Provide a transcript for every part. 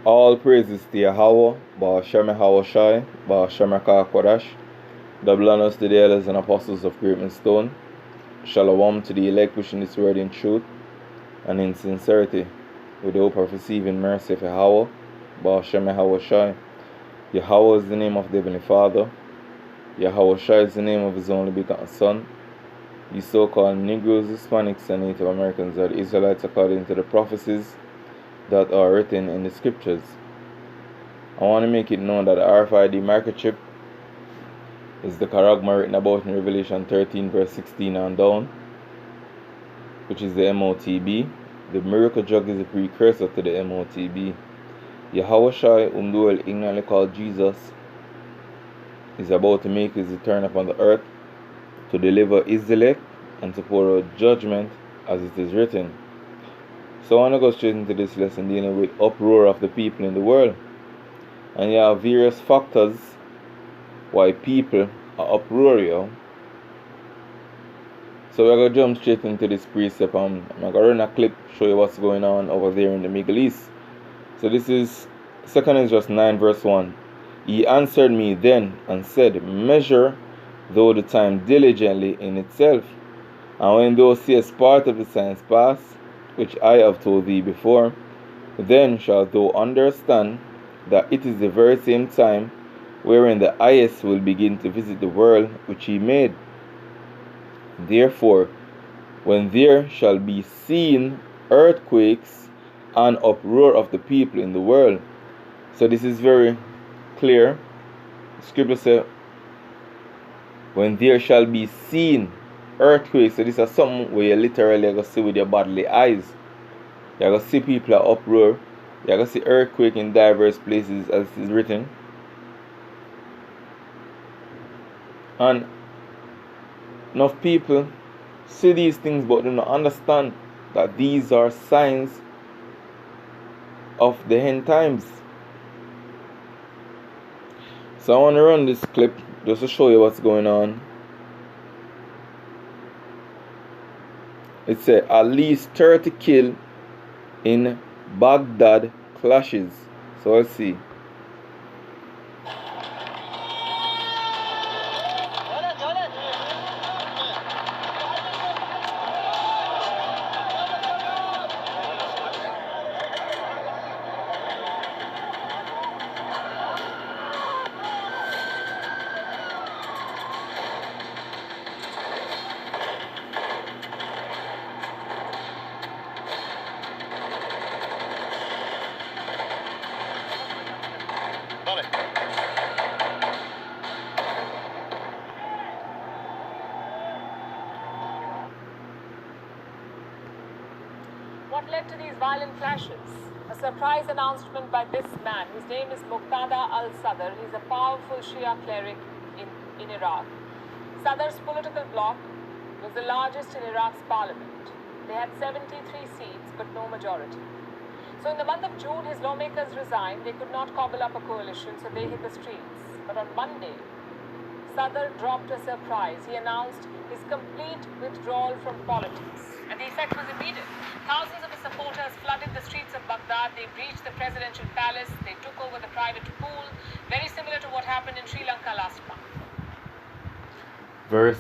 All praises to Yahweh, Ba'ashem Hawashai, Ba'ashem Kodash. Double honors to the elders and apostles of Great Stone. Shalom to the elect pushing this word in truth and in sincerity, with the hope of receiving mercy of Yahweh, Ba'ashem Hawashai. Yahweh is the name of the Heavenly Father. Yahweh is the name of His only begotten Son. You so-called Negroes, Hispanics, and Native Americans are the Israelites according to the prophecies that are written in the scriptures. I want to make it known that the RFID microchip is the charagma written about in Revelation 13 verse 16 and down, which is the MOTB. The miracle drug is a precursor to the MOTB. Yahweh Shai, whom the world ignorantly called Jesus, is about to make his return upon the earth to deliver his elect and to pour out judgment as it is written. So I want to go straight into this lesson dealing with uproar of the people in the world. And you have various factors why people are uproarious. So we're going to jump straight into this precept. I'm going to run a clip, show you what's going on over there in the Middle East. So this is 2 Esdras 9 verse 1. He answered me then and said, measure thou the time diligently in itself, and when thou seest part of the signs pass, which I have told thee before, then shalt thou understand that it is the very same time wherein the highest will begin to visit the world which he made. Therefore, when there shall be seen earthquakes and uproar of the people in the world. So this is very clear. Scripture says, when there shall be seen earthquakes. So this is something where you literally are going to see with your bodily eyes. You're going to see people at uproar. You're going to see earthquake in diverse places as it is written. And enough people see these things but do not understand that these are signs of the end times. So I want to run this clip just to show you what's going on. It said at least 30 killed in Baghdad clashes. So let's see. What led to these violent clashes? A surprise announcement by this man, whose name is Muqtada al-Sadr. He's a powerful Shia cleric in Iraq. Sadr's political bloc was the largest in Iraq's parliament. They had 73 seats, but no majority. So in the month of June, his lawmakers resigned. They could not cobble up a coalition, so they hit the streets. But on Monday, Sadr dropped a surprise. He announced his complete withdrawal from politics. And the effect was immediate. Thousands of his supporters flooded the streets of Baghdad. They breached the presidential palace. They took over the private pool. Very similar to what happened in Sri Lanka last month. Very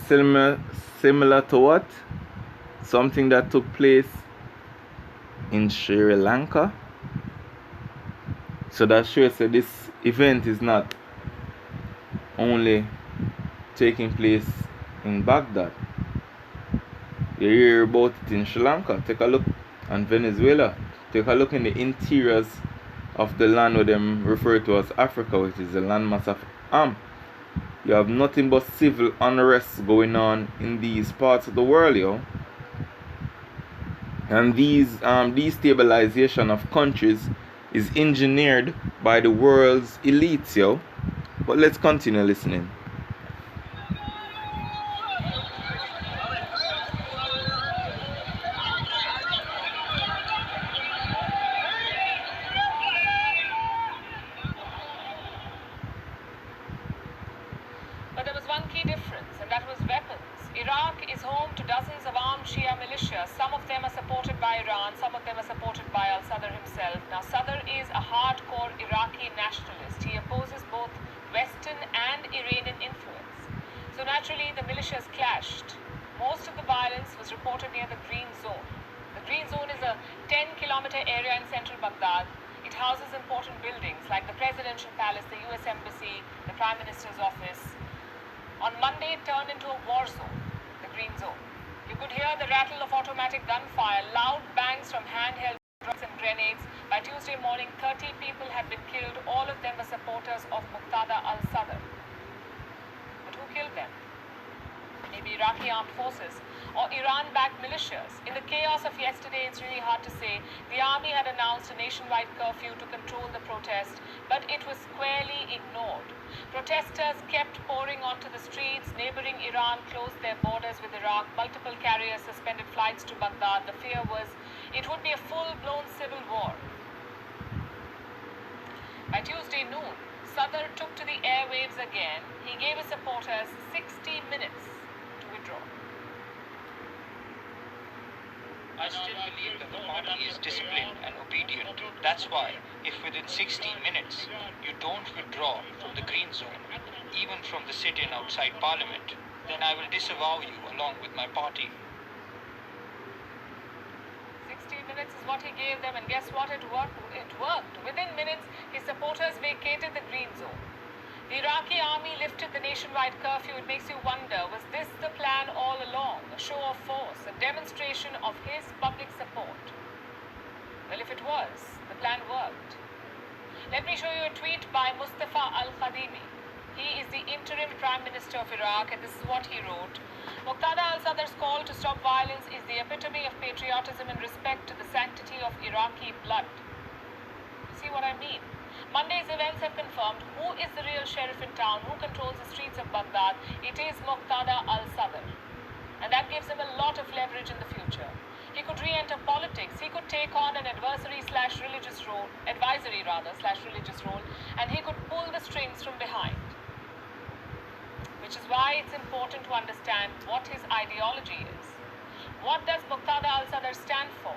similar to what? Something that took place in Sri Lanka. So that shows that this event is not only taking place in Baghdad. You hear about it in Sri Lanka. Take a look on Venezuela. Take a look in the interiors of the land where them refer to as Africa, which is the landmass of Am. You have nothing but civil unrest going on in these parts of the world, yo. And these destabilization of countries is engineered by the world's elites, yo. But let's continue listening. But there was one key difference, and that was weapons. Iraq is home to dozens of armed Shia militias. Some of them are supported by Iran, some of them are supported by al-Sadr himself. Now, Now, Sadr is a hardcore Iraqi nationalist. He opposes both Western and Iranian influence. So naturally, the militias clashed. Most of the violence was reported near the Green Zone. The Green Zone is a 10-kilometer area in central Baghdad. It houses important buildings like the Presidential Palace, the US Embassy, the Prime Minister's office. On Monday, it turned into a war zone, the Green Zone. You could hear the rattle of automatic gunfire, loud bangs from handheld rockets and grenades. By Tuesday morning, 30 people had been killed. All of them were supporters of Muqtada al-Sadr. But who killed them? Maybe Iraqi armed forces or Iran-backed militias. In the chaos of yesterday, it's really hard to say. The army had announced a nationwide curfew to control the protest, but it was squarely ignored. Protesters kept pouring onto the streets. Neighboring Iran closed their borders with Iraq. Multiple carriers suspended flights to Baghdad. The fear was it would be a full-blown civil war. By Tuesday noon, Sadr took to the airwaves again. He gave his supporters 60 minutes to withdraw. I still believe that the party is disciplined and obedient. That's why, if within 60 minutes you don't withdraw from the Green Zone, even from the sit-in outside Parliament, then I will disavow you along with my party. 60 minutes is what he gave them, and guess what? It worked. Within minutes, his supporters vacated the Green Zone. The Iraqi army lifted the nationwide curfew. It makes you wonder, was this the plan all along? A show of force, a demonstration of his public support? Well, if it was, the plan worked. Let me show you a tweet by Mustafa al-Khadimi. He is the interim Prime Minister of Iraq, and this is what he wrote. Muqtada al-Sadr's call to stop violence is the epitome of patriotism and respect to the sanctity of Iraqi blood. You see what I mean? Monday's events have confirmed who is the real sheriff in town, who controls the streets of Baghdad. It is Muqtada al-Sadr. And that gives him a lot of leverage in the future. He could re-enter politics. He could take on an advisory/religious role, /religious role, and he could pull the strings from behind. Which is why it's important to understand what his ideology is. What does Muqtada al-Sadr stand for?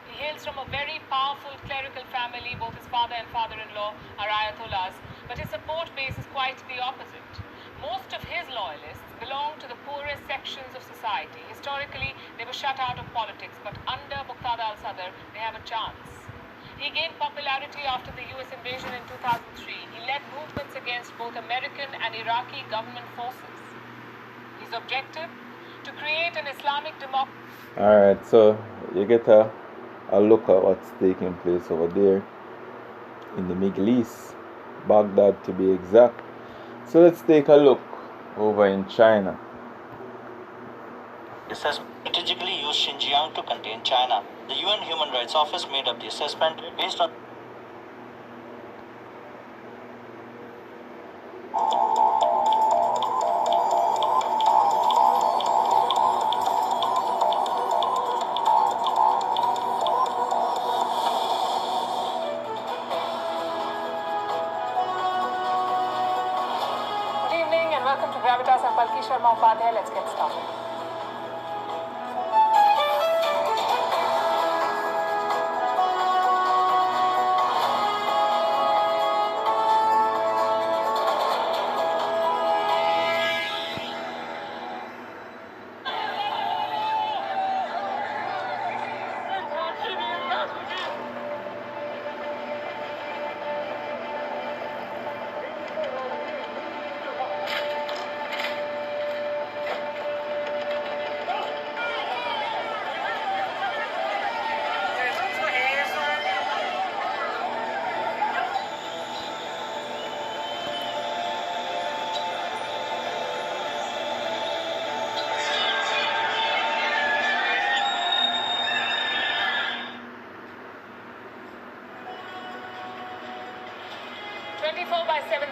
He hails from a very powerful clerical family. Both his father and father-in-law are ayatollahs, but his support base is quite the opposite. Most of his loyalists belong to the poorest sections of society. Historically, they were shut out of politics, but under Muqtada al-Sadr, they have a chance. He gained popularity after the US invasion in 2003. He led movements against both American and Iraqi government forces. His objective? To create an Islamic democracy. Alright, so you get a look at what's taking place over there in the Middle East, Baghdad to be exact. So let's take a look over in China. This has strategically used Xinjiang to contain China. The UN Human Rights Office made up the assessment based on Let's get started.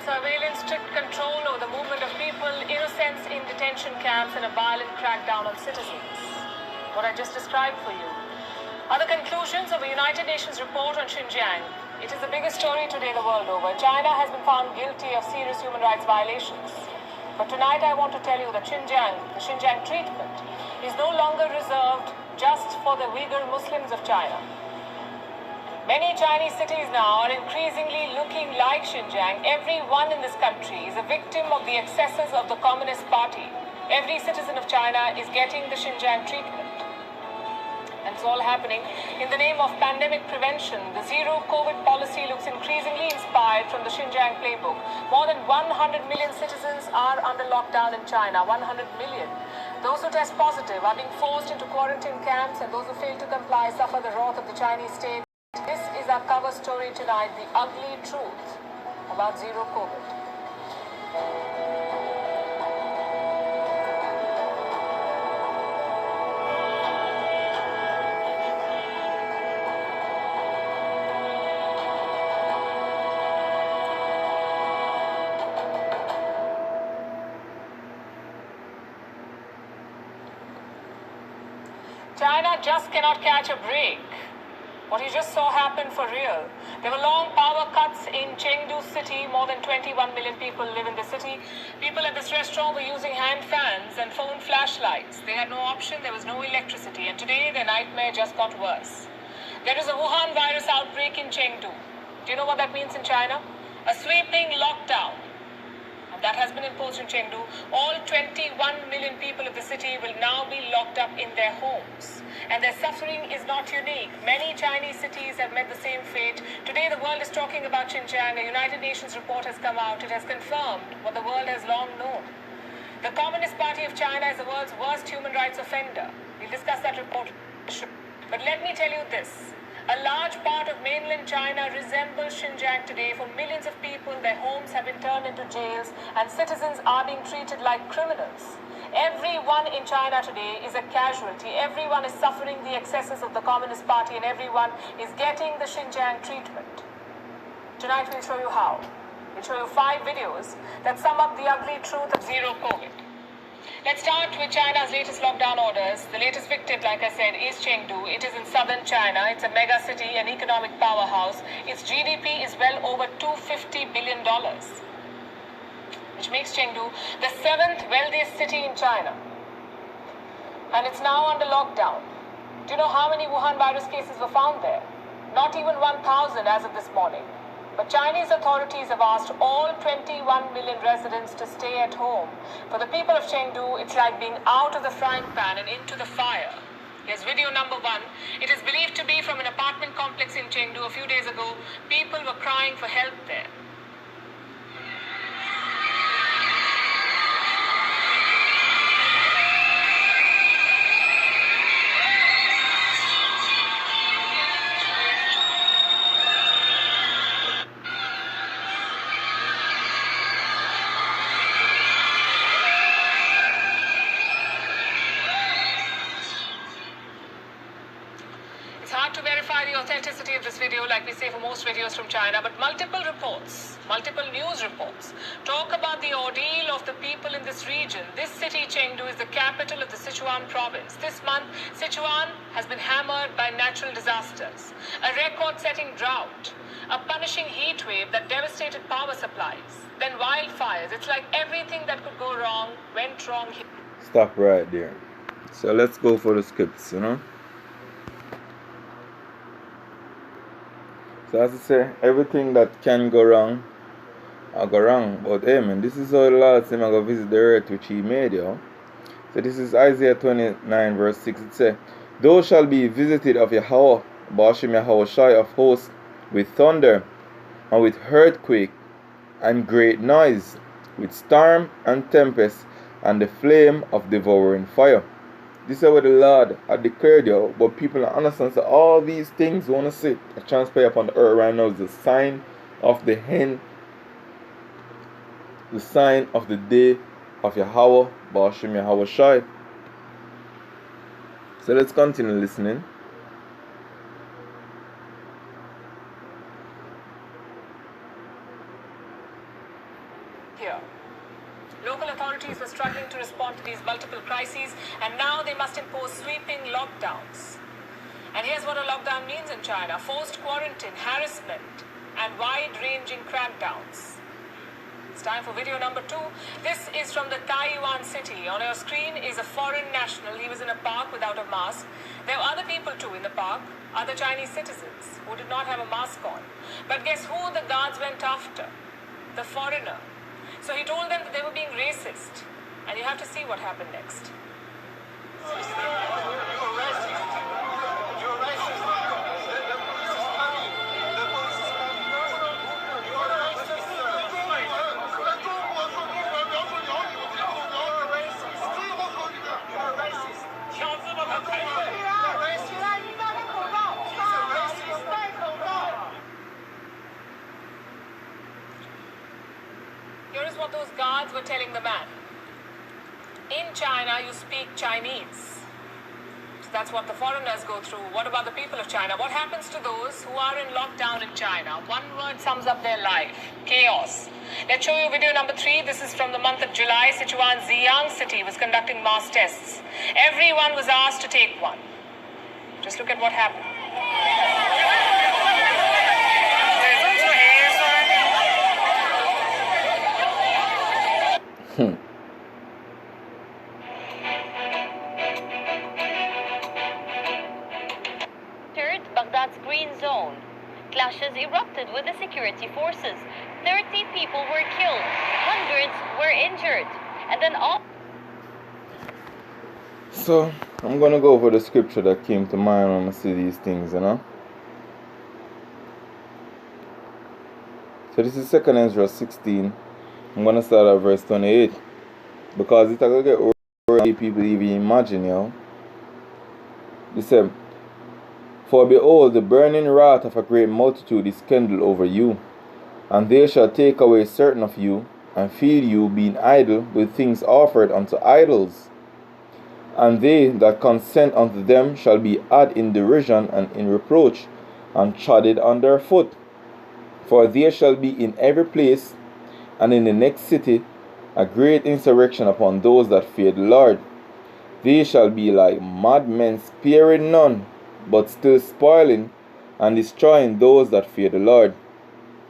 Surveillance, strict control over the movement of people, innocents in detention camps, and a violent crackdown on citizens. What I just described for you are the conclusions of a United Nations report on Xinjiang. It is the biggest story today the world over. China has been found guilty of serious human rights violations. But tonight I want to tell you that the Xinjiang treatment, is no longer reserved just for the Uyghur Muslims of China. Many Chinese cities now are increasingly looking like Xinjiang. Everyone in this country is a victim of the excesses of the Communist Party. Every citizen of China is getting the Xinjiang treatment. And it's all happening in the name of pandemic prevention. The zero COVID policy looks increasingly inspired from the Xinjiang playbook. More than 100 million citizens are under lockdown in China. 100 million. Those who test positive are being forced into quarantine camps, and those who fail to comply suffer the wrath of the Chinese state. This is our cover story tonight, the ugly truth about zero COVID. China just cannot catch a break. What you just saw happen for real. There were long power cuts in Chengdu city. More than 21 million people live in the city. People at this restaurant were using hand fans and phone flashlights. They had no option. There was no electricity. And today, their nightmare just got worse. There is a Wuhan virus outbreak in Chengdu. Do you know what that means in China? A sweeping lockdown. That has been imposed in Chengdu. All 21 million people of the city will now be locked up in their homes. And their suffering is not unique. Many Chinese cities have met the same fate. Today the world is talking about Xinjiang. A United Nations report has come out. It has confirmed what the world has long known. The Communist Party of China is the world's worst human rights offender. We'll discuss that report. But let me tell you this. A large part of mainland China resembles Xinjiang today. For millions of people, their homes have been turned into jails and citizens are being treated like criminals. Everyone in China today is a casualty. Everyone is suffering the excesses of the Communist Party and everyone is getting the Xinjiang treatment. Tonight we'll show you how. We'll show you 5 videos that sum up the ugly truth of zero COVID. Let's start with China's latest lockdown orders. The latest victim, like I said, is Chengdu. It is in southern China. It's a mega city, an economic powerhouse. Its GDP is well over $250 billion, which makes Chengdu the 7th wealthiest city in China. And it's now under lockdown. Do you know how many Wuhan virus cases were found there? Not even 1,000 as of this morning. But Chinese authorities have asked all 21 million residents to stay at home. For the people of Chengdu, it's like being out of the frying pan and into the fire. Here's video number 1. It is believed to be from an apartment complex in Chengdu. A few days ago, people were crying for help there. It's hard to verify the authenticity of this video, like we say for most videos from China, but multiple news reports, talk about the ordeal of the people in this region. This city, Chengdu, is the capital of the Sichuan province. This month, Sichuan has been hammered by natural disasters, a record-setting drought, a punishing heat wave that devastated power supplies, then wildfires. It's like everything that could go wrong went wrong here. Stop right there. So let's go for the scripts, So as I say, everything that can go wrong, I go wrong. But hey man, this is how the Lord said I go visit the earth which he made, yo. So this is Isaiah 29 verse 6. It says, "Thou shalt be visited of Yahweh, Bashim Yahweh Shai of hosts, with thunder, and with earthquake, and great noise, with storm and tempest, and the flame of devouring fire." This is what the Lord had declared, yo. But people don't understand. So all these things we want to see that transpire upon the earth right now is the sign of the end, the sign of the day of Yahweh, Bashim Yahweh Shai. So let's continue listening. Here. Local authorities were struggling to respond to these multiple crises, and now they must impose sweeping lockdowns. And here's what a lockdown means in China: forced quarantine, harassment, and wide-ranging crackdowns. It's time for video number 2. This is from the Taiwan city. On your screen is a foreign national. He was in a park without a mask. There were other people too in the park, other Chinese citizens who did not have a mask on. But guess who the guards went after? The foreigner. So he told them that they were being racist. And you have to see what happened next. Here is what those guards were telling the man. In China, you speak Chinese. So that's what the foreigners go through. What about the people of China? What happens to those who are in lockdown in China? One word sums up their life: chaos. Let's show you video number 3. This is from the month of July. Sichuan's Ziyang city was conducting mass tests. Everyone was asked to take one. Just look at what happened. Baghdad's green zone. Clashes erupted with the security forces. 30 people were killed, hundreds were injured, and then all. So, I'm going to go over the scripture that came to mind when I see these things, you know. So this is 2 Ezra 16. I'm going to start at verse 28. Because it's going to get over people even imagine, you know. It said, "For behold, the burning wrath of a great multitude is kindled over you, and they shall take away certain of you, and feed you, being idle, with things offered unto idols. And they that consent unto them shall be had in derision and in reproach, and trodden under foot. For there shall be in every place, and in the next city, a great insurrection upon those that fear the Lord. They shall be like madmen, sparing none, but still spoiling and destroying those that fear the Lord.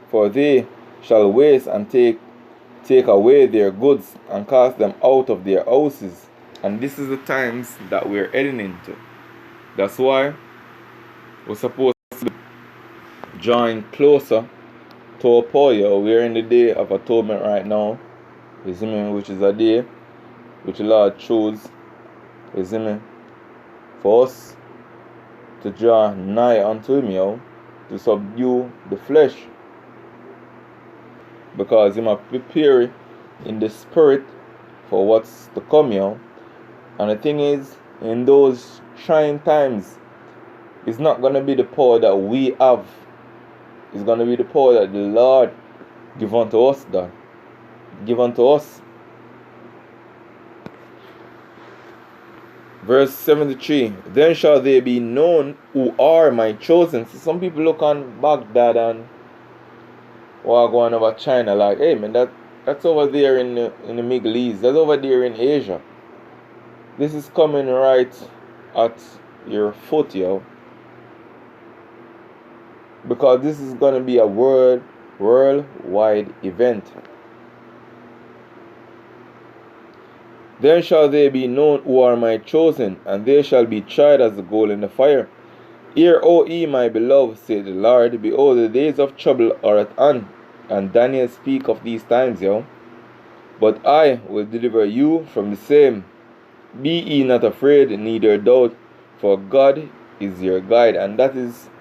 For they shall waste and take away their goods and cast them out of their houses." And this is the times that we're heading into. That's why we're supposed to join closer to Uproar. We're in the day of atonement right now, which is a day which the Lord chose, for us to draw nigh unto him, to subdue the flesh. Because him a prepare in the spirit for what's to come, And the thing is, in those trying times, it's not going to be the power that we have. It's going to be the power that the Lord give unto us, Verse 73, "Then shall they be known who are my chosen." So some people look on Baghdad and going over China like, hey man, that's over there in the Middle East. That's over there in Asia. This is coming right at your foot, Because this is going to be a worldwide event. "Then shall they be known who are my chosen, and they shall be tried as the gold in the fire. Hear, O ye, my beloved, saith the Lord, behold, the days of trouble are at hand." And Daniel speak of these times, "But I will deliver you from the same. Be ye not afraid, neither doubt, for God is your guide." And that is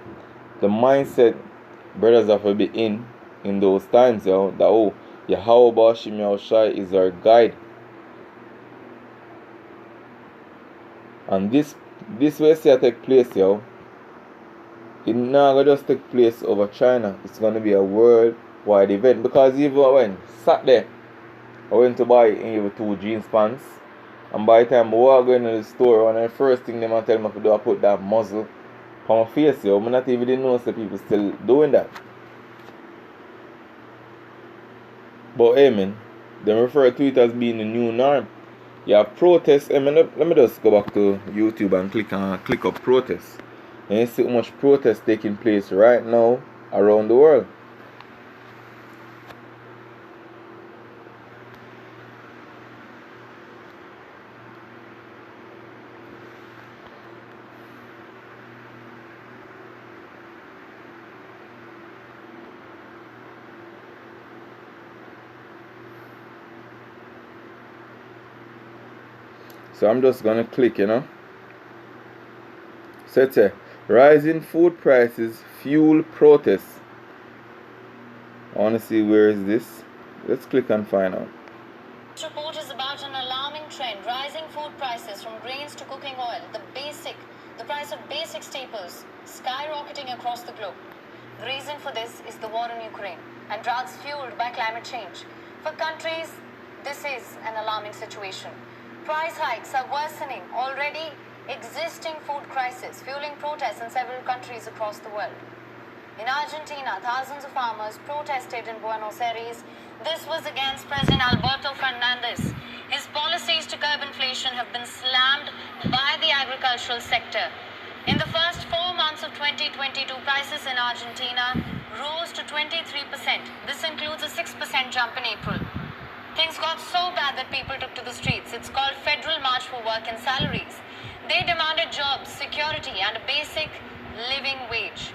the mindset brothers have to be in those times, that Yahweh Bashim Yahushai is our guide. And this way say take place, it not gonna just take place over China. It's gonna be a worldwide event. Because even when Saturday I went to buy even 2 jeans pants, and by the time I walk into the store, one of the first thing they tell me to do, I put that muzzle on my face, I not even know that people still doing that. But hey man, they refer to it as being the new norm. You have protests. Let me just go back to YouTube and click up protests. And you see how much protests taking place right now around the world. So I'm just gonna click, So it's a rising food prices fuel protests. I wanna see where is this. Let's click and find out. This report is about an alarming trend: rising food prices from grains to cooking oil. The price of basic staples skyrocketing across the globe. The reason for this is the war in Ukraine and droughts fueled by climate change. For countries, this is an alarming situation. Price hikes are worsening already existing food crisis, fueling protests in several countries across the world. In Argentina, thousands of farmers protested in Buenos Aires. This was against President Alberto Fernandez. His policies to curb inflation have been slammed by the agricultural sector. In the first 4 months of 2022, prices in Argentina rose to 23%. This includes a 6% jump in April. Things got so bad that people took to the streets. It's called Federal March for Work and Salaries. They demanded jobs, security, and a basic living wage.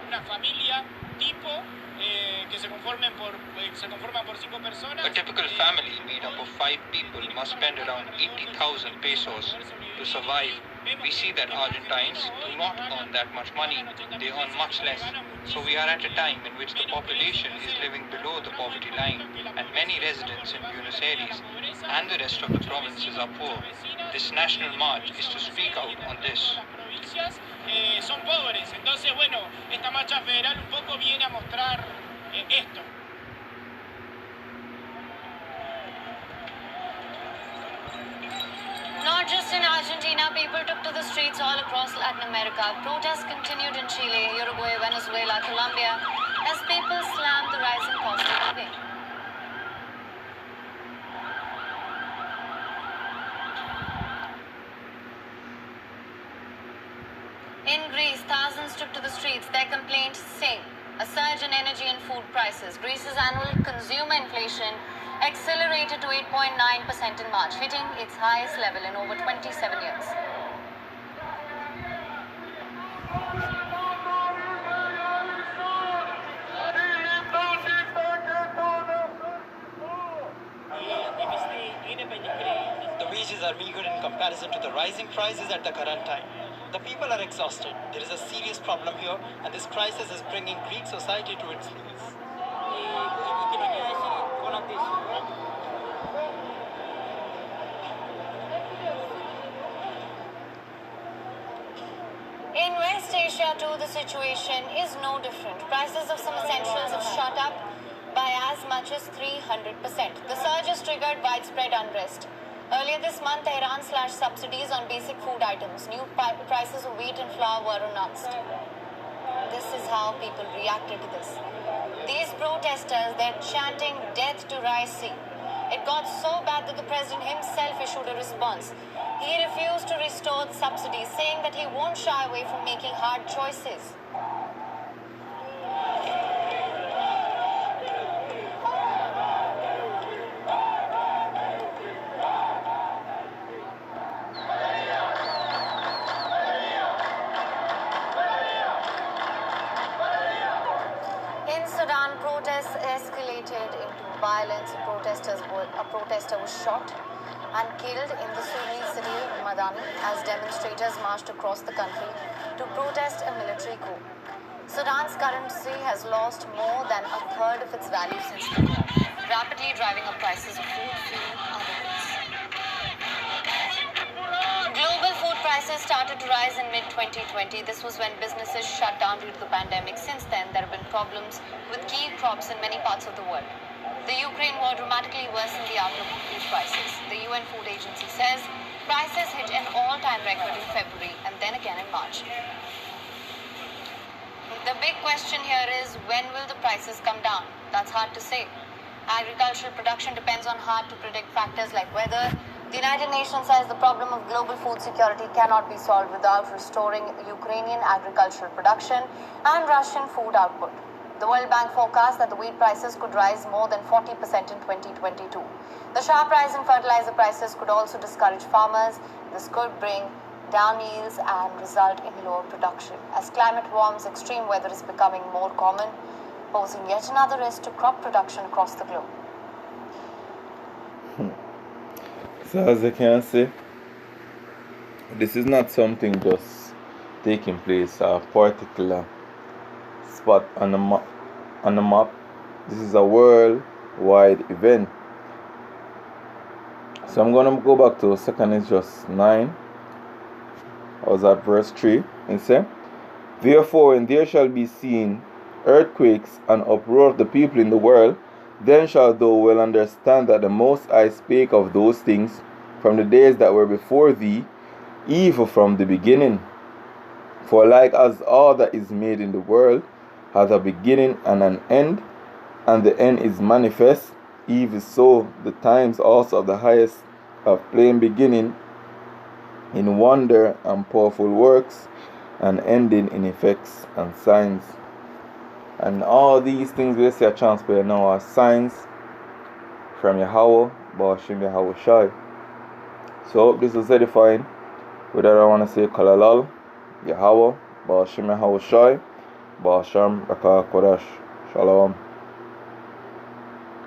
Una familia tipo que se conforman por 5 personas. A typical family made up of 5 people must spend around 80,000 pesos to survive. We see that Argentines do not earn that much money. They earn much less. So we are at a time in which the population is living below the poverty line, and many residents in Buenos Aires and the rest of the provinces are poor. This national march is to speak out on this. Son pobres. Entonces, bueno, esta marcha federal un poco viene a mostrar esto. Not just in Argentina, people took to the streets all across Latin America. Protests continued in Chile, Uruguay, Venezuela, Colombia, as people slammed the rising cost of living. In Greece, thousands took to the streets. Their complaint: same. A surge in energy and food prices. Greece's annual consumer inflation accelerated to 8.9% in March, hitting its highest level in over 27 years. The wages are meager in comparison to the rising prices at the current time. The people are exhausted. There is a serious problem here, and this crisis is bringing Greek society to its knees. In West Asia too, the situation is no different. Prices of some essentials have shot up by as much as 300%. The surge has triggered widespread unrest. Earlier this month, Iran slashed subsidies on basic food items. New prices of wheat and flour were announced. This is how people reacted to this. These protesters, they're chanting death to Raisi. It got so bad that the president himself issued a response. He refused to restore the subsidies, saying that he won't shy away from making hard choices. In Sudan, protests escalated into violence. A protester was shot and killed in the Sudanese city of Madani as demonstrators marched across the country to protest a military coup. Sudan's currency has lost more than a third of its value since the war, rapidly driving up prices of food, fuel, and other goods. Global food prices started to rise in mid-2020. This was when businesses shut down due to the pandemic. Since then, there have been problems with key crops in many parts of the world. The Ukraine war dramatically worsened the outlook for food prices. The UN Food Agency says prices hit an all-time record in February and then again in March. The big question here is, when will the prices come down? That's hard to say. Agricultural production depends on hard-to-predict factors like weather. The United Nations says the problem of global food security cannot be solved without restoring Ukrainian agricultural production and Russian food output. The World Bank forecasts that the wheat prices could rise more than 40% in 2022. The sharp rise in fertilizer prices could also discourage farmers. This could bring down yields and result in lower production. As climate warms, extreme weather is becoming more common, posing yet another risk to crop production across the globe. So as you can see, this is not something just taking place at a particular spot on the map. This is a worldwide event. So I'm gonna go back to 2 just 9. I was at verse 3. It says, therefore, when there shall be seen earthquakes and uproar of the people in the world, then shalt thou well understand that the Most High spake of those things from the days that were before thee, even from the beginning. For like as all that is made in the world hath a beginning and an end, and the end is manifest, even so the times also of the highest have plain beginning in wonder and powerful works, and ending in effects and signs. And all these things we see a transpire now are signs from Yahweh, Ba'ashim Yahweh Shai. So this is edifying. With that I want to say Kalalal, Yahweh, Ba'ashim Yahweh Shai, Ba'asham Raka Kodash. Shalom.